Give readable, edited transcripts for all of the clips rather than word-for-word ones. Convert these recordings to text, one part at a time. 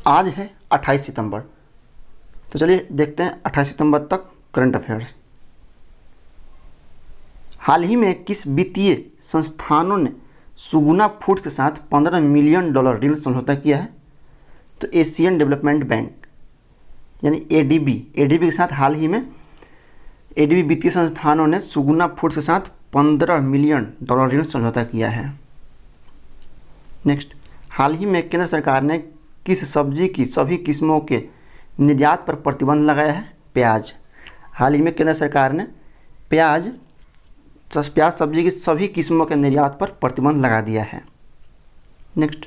आज है 28 सितंबर। तो चलिए देखते हैं 28 सितंबर तक करंट अफेयर्स। हाल ही में किस वित्तीय संस्थानों ने सुगुना फूड्स के साथ $15 मिलियन ऋण समझौता किया है? तो एशियन डेवलपमेंट बैंक यानी एडीबी के साथ हाल ही में एडीबी वित्तीय संस्थानों ने सुगुना फूड्स के साथ $15 मिलियन ऋण समझौता किया है। नेक्स्ट, हाल ही में केंद्र सरकार ने किस सब्जी की सभी किस्मों के निर्यात पर प्रतिबंध लगाया है? प्याज। हाल ही में केंद्र सरकार ने प्याज सब्जी की सभी किस्मों के निर्यात पर प्रतिबंध लगा दिया है। नेक्स्ट,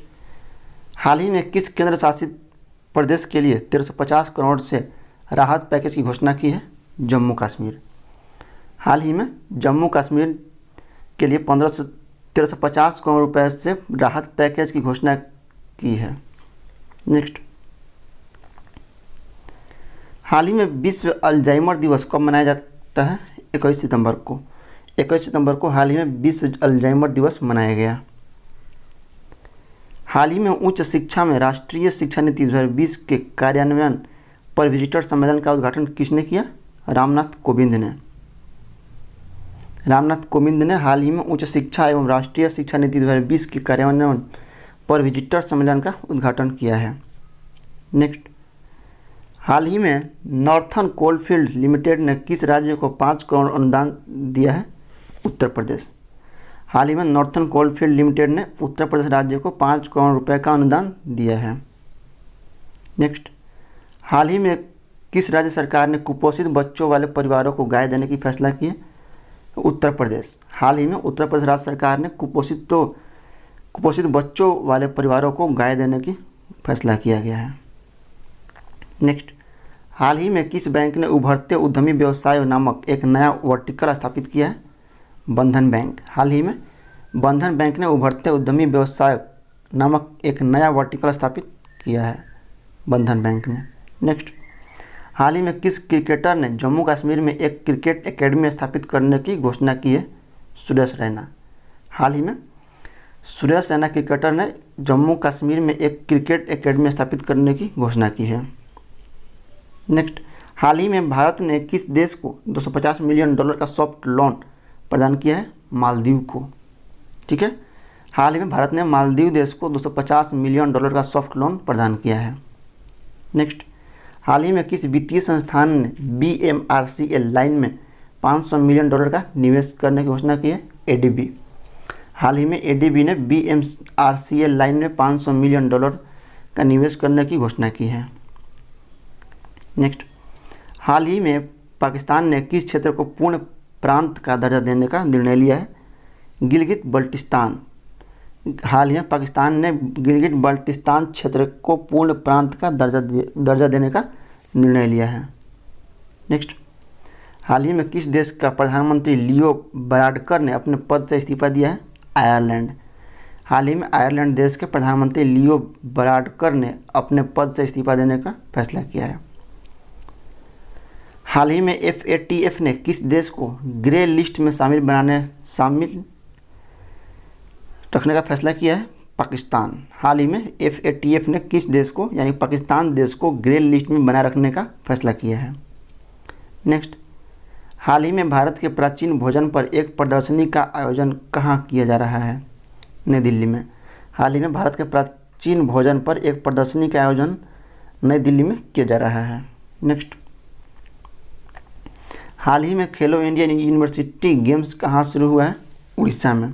हाल ही में किस केंद्र शासित प्रदेश के लिए 1350 करोड़ से राहत पैकेज की घोषणा की है? जम्मू कश्मीर। हाल ही में जम्मू कश्मीर के लिए 1350 करोड़ रुपए से राहत पैकेज की घोषणा की है। नेक्स्ट, हाल ही में विश्व अल्जाइमर दिवस कब मनाया जाता है? 21 सितंबर को। 21 सितंबर को हाल ही में विश्व अल्जाइमर दिवस मनाया गया। हाल ही में उच्च शिक्षा में राष्ट्रीय शिक्षा नीति 2020 के कार्यान्वयन पर विजिटर सम्मेलन का उद्घाटन किसने किया? रामनाथ कोविंद ने हाल ही में उच्च शिक्षा एवं राष्ट्रीय शिक्षा नीति 2020 के कार्यान्वयन पर विजिटर सम्मेलन का उद्घाटन किया है। नेक्स्ट, हाल ही में नॉर्थर्न कोलफील्ड लिमिटेड ने किस राज्य को 5 करोड़ अनुदान दिया है? उत्तर प्रदेश। हाल ही में नॉर्थर्न कोलफील्ड लिमिटेड ने उत्तर प्रदेश राज्य को 5 करोड़ रुपए का अनुदान दिया है। नेक्स्ट, हाल ही में किस राज्य सरकार ने कुपोषित बच्चों वाले परिवारों को गाय देने की फैसला किया? उत्तर प्रदेश। हाल ही में उत्तर प्रदेश राज्य सरकार ने कुपोषित बच्चों वाले परिवारों को गाय देने की फैसला किया गया है। नेक्स्ट, हाल ही में किस बैंक ने उभरते उद्यमी व्यवसाय नामक एक नया वर्टिकल स्थापित किया है? बंधन बैंक। हाल ही में बंधन बैंक ने उभरते उद्यमी व्यवसाय नामक एक नया वर्टिकल स्थापित किया है बंधन बैंक ने। नेक्स्ट, हाल ही में किस क्रिकेटर ने जम्मू कश्मीर में एक क्रिकेट एकेडमी स्थापित करने की घोषणा की है? सुरेश रैना। हाल ही में सुरेश रैना क्रिकेटर ने जम्मू कश्मीर में एक क्रिकेट एकेडमी स्थापित करने की घोषणा की है। नेक्स्ट, हाल ही में भारत ने किस देश को $250 मिलियन का सॉफ्ट लोन प्रदान किया है? मालदीव को। ठीक है, हाल ही में भारत ने मालदीव देश को $250 मिलियन का सॉफ्ट लोन प्रदान किया है। नेक्स्ट, हाल ही में किस वित्तीय संस्थान ने BMRCL लाइन में $500 मिलियन का निवेश करने की घोषणा की है? एडीबी। हाल ही में एडीबी ने BMRCL लाइन में $500 मिलियन का निवेश करने की घोषणा की है। नेक्स्ट, हाल ही में पाकिस्तान ने किस क्षेत्र को पूर्ण प्रांत का दर्जा देने का निर्णय लिया है? गिलगित बल्टिस्तान। हाल ही में पाकिस्तान ने गिलगित बल्टिस्तान क्षेत्र को पूर्ण प्रांत का दर्जा देने का निर्णय लिया है। नेक्स्ट, हाल ही में किस देश का प्रधानमंत्री लियो वराडकर ने अपने पद से इस्तीफा दिया है? आयरलैंड। हाल ही में आयरलैंड देश के प्रधानमंत्री लियो वराडकर ने अपने पद से इस्तीफा देने का फैसला किया है। हाल ही में FATF ने किस देश को ग्रे लिस्ट में शामिल रखने का फैसला किया है? पाकिस्तान। हाल ही में FATF ने किस देश को यानी पाकिस्तान देश को ग्रे लिस्ट में बनाए रखने का फैसला किया है। नेक्स्ट, हाल ही में भारत के प्राचीन भोजन पर एक प्रदर्शनी का आयोजन कहाँ किया जा रहा है? नई दिल्ली में। हाल ही में भारत के प्राचीन भोजन पर एक प्रदर्शनी का आयोजन नई दिल्ली में किया जा रहा है। नेक्स्ट, हाल ही में खेलो इंडिया यूनिवर्सिटी गेम्स कहाँ शुरू हुआ है? उड़ीसा में।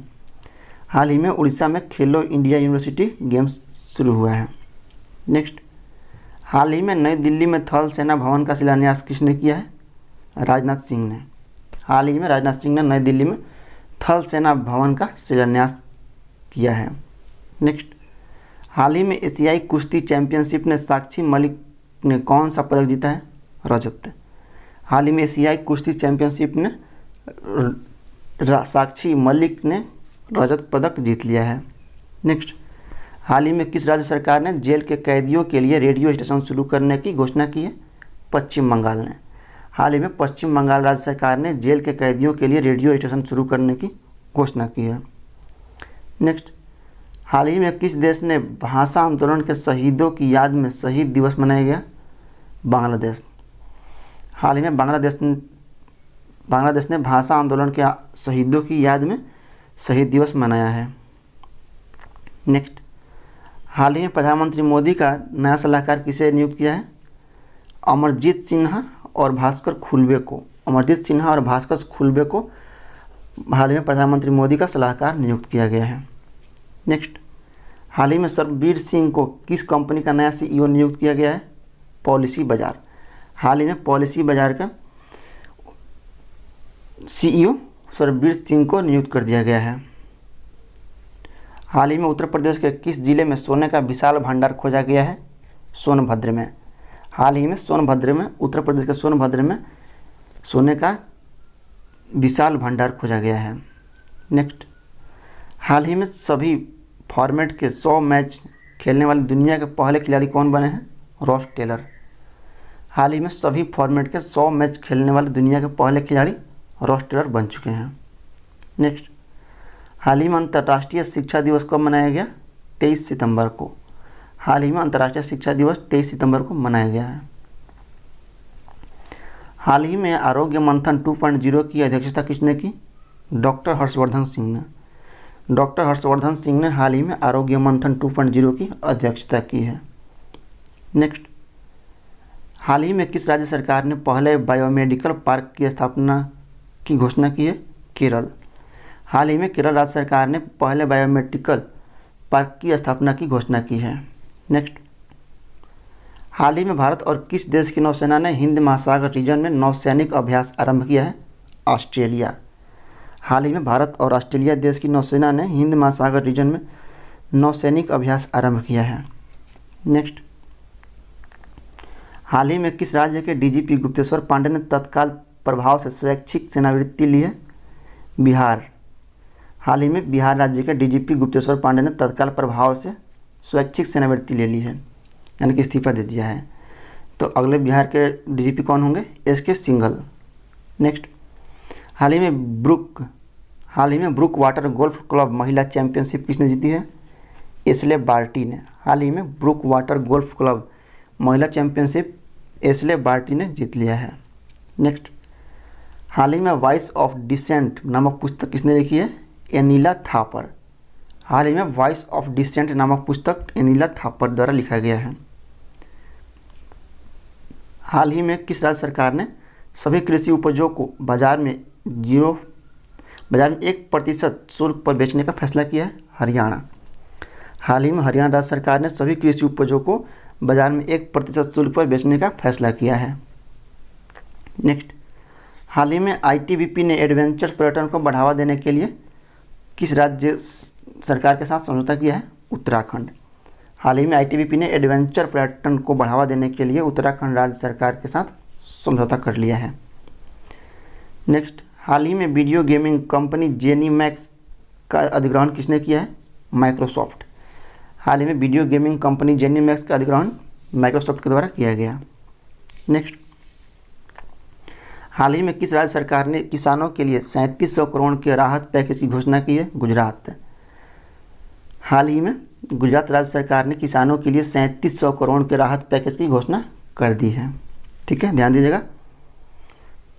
हाल ही में उड़ीसा में खेलो इंडिया यूनिवर्सिटी गेम्स शुरू हुआ है। नेक्स्ट, हाल ही में नई दिल्ली में थल सेना भवन का शिलान्यास किसने किया है? राजनाथ सिंह ने। हाल ही में राजनाथ सिंह ने नई दिल्ली में थल सेना भवन का शिलान्यास किया है। नेक्स्ट, हाल ही में एशियाई कुश्ती चैंपियनशिप में साक्षी मलिक ने कौन सा पदक जीता है? रजत। हाल ही में एशियाई कुश्ती चैंपियनशिप ने साक्षी मलिक ने रजत पदक जीत लिया है। नेक्स्ट, हाल ही में किस राज्य सरकार ने जेल के कैदियों के लिए रेडियो स्टेशन शुरू करने की घोषणा की है? पश्चिम बंगाल ने। हाल ही में पश्चिम बंगाल राज्य सरकार ने जेल के कैदियों के लिए रेडियो स्टेशन शुरू करने की घोषणा की है। नेक्स्ट, हाल ही में किस देश ने भाषा आंदोलन के शहीदों की याद में शहीद दिवस मनाया गया? बांग्लादेश। हाल ही में बांग्लादेश ने भाषा आंदोलन के शहीदों की याद में शहीद दिवस मनाया है। नेक्स्ट, हाल ही में प्रधानमंत्री मोदी का नया सलाहकार किसे नियुक्त किया है? अमरजीत सिन्हा और भास्कर खुल्बे को। अमरजीत सिन्हा और भास्कर खुल्बे को हाल ही में प्रधानमंत्री मोदी का सलाहकार नियुक्त किया गया है। नेक्स्ट, हाल ही में सरबीर सिंह को किस कंपनी का नया CEO नियुक्त किया गया है? पॉलिसी बाजार। हाल ही में पॉलिसी बाजार का CEO सरबीर सिंह को नियुक्त कर दिया गया है। हाल ही में उत्तर प्रदेश के किस जिले में सोने का विशाल भंडार खोजा गया है? सोनभद्र में। हाल ही में सोनभद्र में, उत्तर प्रदेश के सोनभद्र में सोने का विशाल भंडार खोजा गया है। नेक्स्ट, हाल ही में सभी फॉर्मेट के 100 मैच खेलने वाले दुनिया के पहले खिलाड़ी कौन बने हैं? Ross Taylor. हाल ही में सभी फॉर्मेट के 100 मैच खेलने वाले दुनिया के पहले खिलाड़ी रॉस टेलर बन चुके हैं। नेक्स्ट, हाल ही में अंतर्राष्ट्रीय शिक्षा दिवस कब मनाया गया? 23 सितंबर को। हाल ही में अंतर्राष्ट्रीय शिक्षा दिवस 23 सितंबर को मनाया गया है। हाल ही में आरोग्य मंथन 2.0 की अध्यक्षता किसने की? डॉक्टर हर्षवर्धन सिंह ने। डॉक्टर हर्षवर्धन सिंह ने हाल ही में आरोग्य मंथन 2.0 की अध्यक्षता की है। नेक्स्ट, हाल ही में किस राज्य सरकार ने पहले बायोमेडिकल पार्क की स्थापना की घोषणा की है? केरल। हाल ही में केरल राज्य सरकार ने पहले बायोमेडिकल पार्क की स्थापना की घोषणा की है। नेक्स्ट, हाल ही में भारत और किस देश की नौसेना ने हिंद महासागर रीजन में नौसैनिक अभ्यास आरंभ किया है? ऑस्ट्रेलिया। हाल ही में भारत और ऑस्ट्रेलिया देश की नौसेना ने हिंद महासागर रीजन में नौसैनिक अभ्यास आरंभ किया है। नेक्स्ट, हाल ही में किस राज्य के DGP गुप्तेश्वर पांडे ने तत्काल प्रभाव से स्वैच्छिक सेवानिवृत्ति ली है? बिहार। हाल ही में बिहार राज्य के DGP गुप्तेश्वर पांडे ने तत्काल प्रभाव से स्वैच्छिक सेवानिवृत्ति ले ली है, यानी कि इस्तीफा दे दिया है। तो अगले बिहार के DGP कौन होंगे? SK सिंघल। नेक्स्ट, हाल ही में ब्रुक वाटर गोल्फ क्लब महिला चैंपियनशिप किसने जीती है? एशले बार्टी ने। हाल ही में ब्रुक वाटर गोल्फ क्लब महिला चैंपियनशिप एशले बार्टी ने जीत लिया है। नेक्स्ट, हाल ही में वॉइस ऑफ डिसेंट नामक पुस्तक किसने लिखी है? एनिला थापर। हाल ही में वॉइस ऑफ डिसेंट नामक पुस्तक एनिला थापर द्वारा लिखा गया है। हाल ही में किस राज्य सरकार ने सभी कृषि उपजों को बाजार में 1% शुल्क पर बेचने का फैसला किया है? हरियाणा। हाल ही में हरियाणा राज्य सरकार ने सभी कृषि उपजों को बाजार में 1% शुल्क पर बेचने का फैसला किया है। नेक्स्ट, हाल ही में ITBP ने एडवेंचर पर्यटन को बढ़ावा देने के लिए किस राज्य सरकार के साथ समझौता किया है? उत्तराखंड। हाल ही में ITBP ने एडवेंचर पर्यटन को बढ़ावा देने के लिए उत्तराखंड राज्य सरकार के साथ समझौता कर लिया है। नेक्स्ट, हाल ही में वीडियो गेमिंग कंपनी जेनीमैक्स का अधिग्रहण किसने किया है? माइक्रोसॉफ्ट। हाल ही में वीडियो गेमिंग कंपनी जेनीमैक्स का अधिग्रहण माइक्रोसॉफ्ट के द्वारा किया गया। नेक्स्ट, हाल ही में किस राज्य सरकार ने किसानों के लिए 3700 करोड़ के राहत पैकेज की घोषणा की है? गुजरात। हाल ही में गुजरात राज्य सरकार ने किसानों के लिए 3700 करोड़ के राहत पैकेज की घोषणा कर दी है। ठीक है, ध्यान दीजिएगा,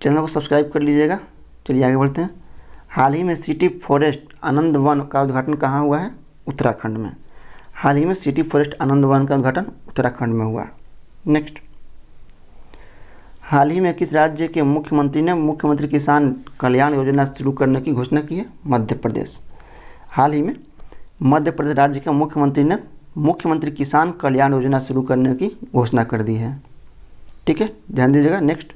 चैनल को सब्सक्राइब कर लीजिएगा। चलिए आगे बढ़ते हैं। हाल ही में सिटी फॉरेस्ट आनंद वन का उद्घाटन कहाँ हुआ है? उत्तराखंड में। हाल ही में सिटी फॉरेस्ट आनंद वन का उद्घाटन उत्तराखंड में हुआ। नेक्स्ट, हाल ही में किस राज्य के मुख्यमंत्री ने मुख्यमंत्री किसान कल्याण योजना शुरू करने की घोषणा की है? मध्य प्रदेश। हाल ही में मध्य प्रदेश राज्य के मुख्यमंत्री ने मुख्यमंत्री किसान कल्याण योजना शुरू करने की घोषणा कर दी है। ठीक है, ध्यान दीजिएगा। नेक्स्ट,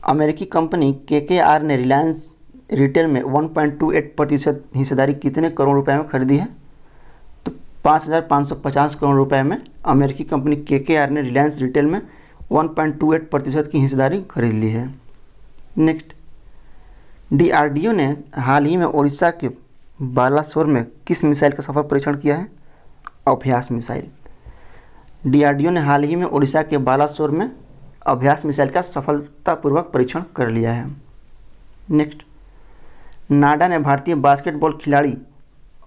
अमेरिकी कंपनी KKR ने रिलायंस रिटेल में 1.28% हिस्सेदारी कितने करोड़ रुपए में खरीदी है? तो 5,550 करोड़ रुपए में अमेरिकी कंपनी KKR ने रिलायंस रिटेल में 1.28% की हिस्सेदारी खरीद ली है। नेक्स्ट, DRDO ने हाल ही में ओडिशा के बालासोर में किस मिसाइल का सफल परीक्षण किया है? अभ्यास मिसाइल। DRDO ने हाल ही में ओडिशा के बालासोर में अभ्यास मिसाइल का सफलतापूर्वक परीक्षण कर लिया है। नेक्स्ट, नाडा ने भारतीय बास्केटबॉल खिलाड़ी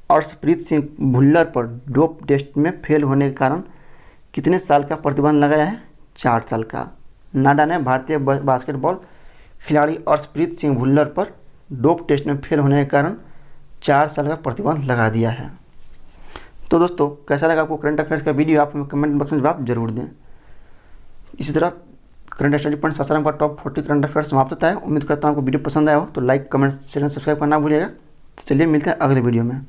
अर्शप्रीत सिंह भुल्लर पर डोप टेस्ट में फेल होने के कारण कितने साल का प्रतिबंध लगाया है? 4 साल का। नाडा ने भारतीय बास्केटबॉल खिलाड़ी अर्शप्रीत सिंह भुल्लर पर डोप टेस्ट में फेल होने के कारण 4 साल का प्रतिबंध लगा दिया है। तो दोस्तों, कैसा लगा आपको करंट अफेयर्स का वीडियो? आप हमें कमेंट बॉक्स में जवाब जरूर दें। इसी तरह करंट स्टडी पॉइंट सासाराम का टॉप 40 करंट अफेयर्स समाप्त होता है। उम्मीद करता हूँ आपको वीडियो पसंद आया हो तो लाइक, कमेंट, चैनल सब्सक्राइब करना भूलिएगा। चलिए मिलते हैं अगले वीडियो में।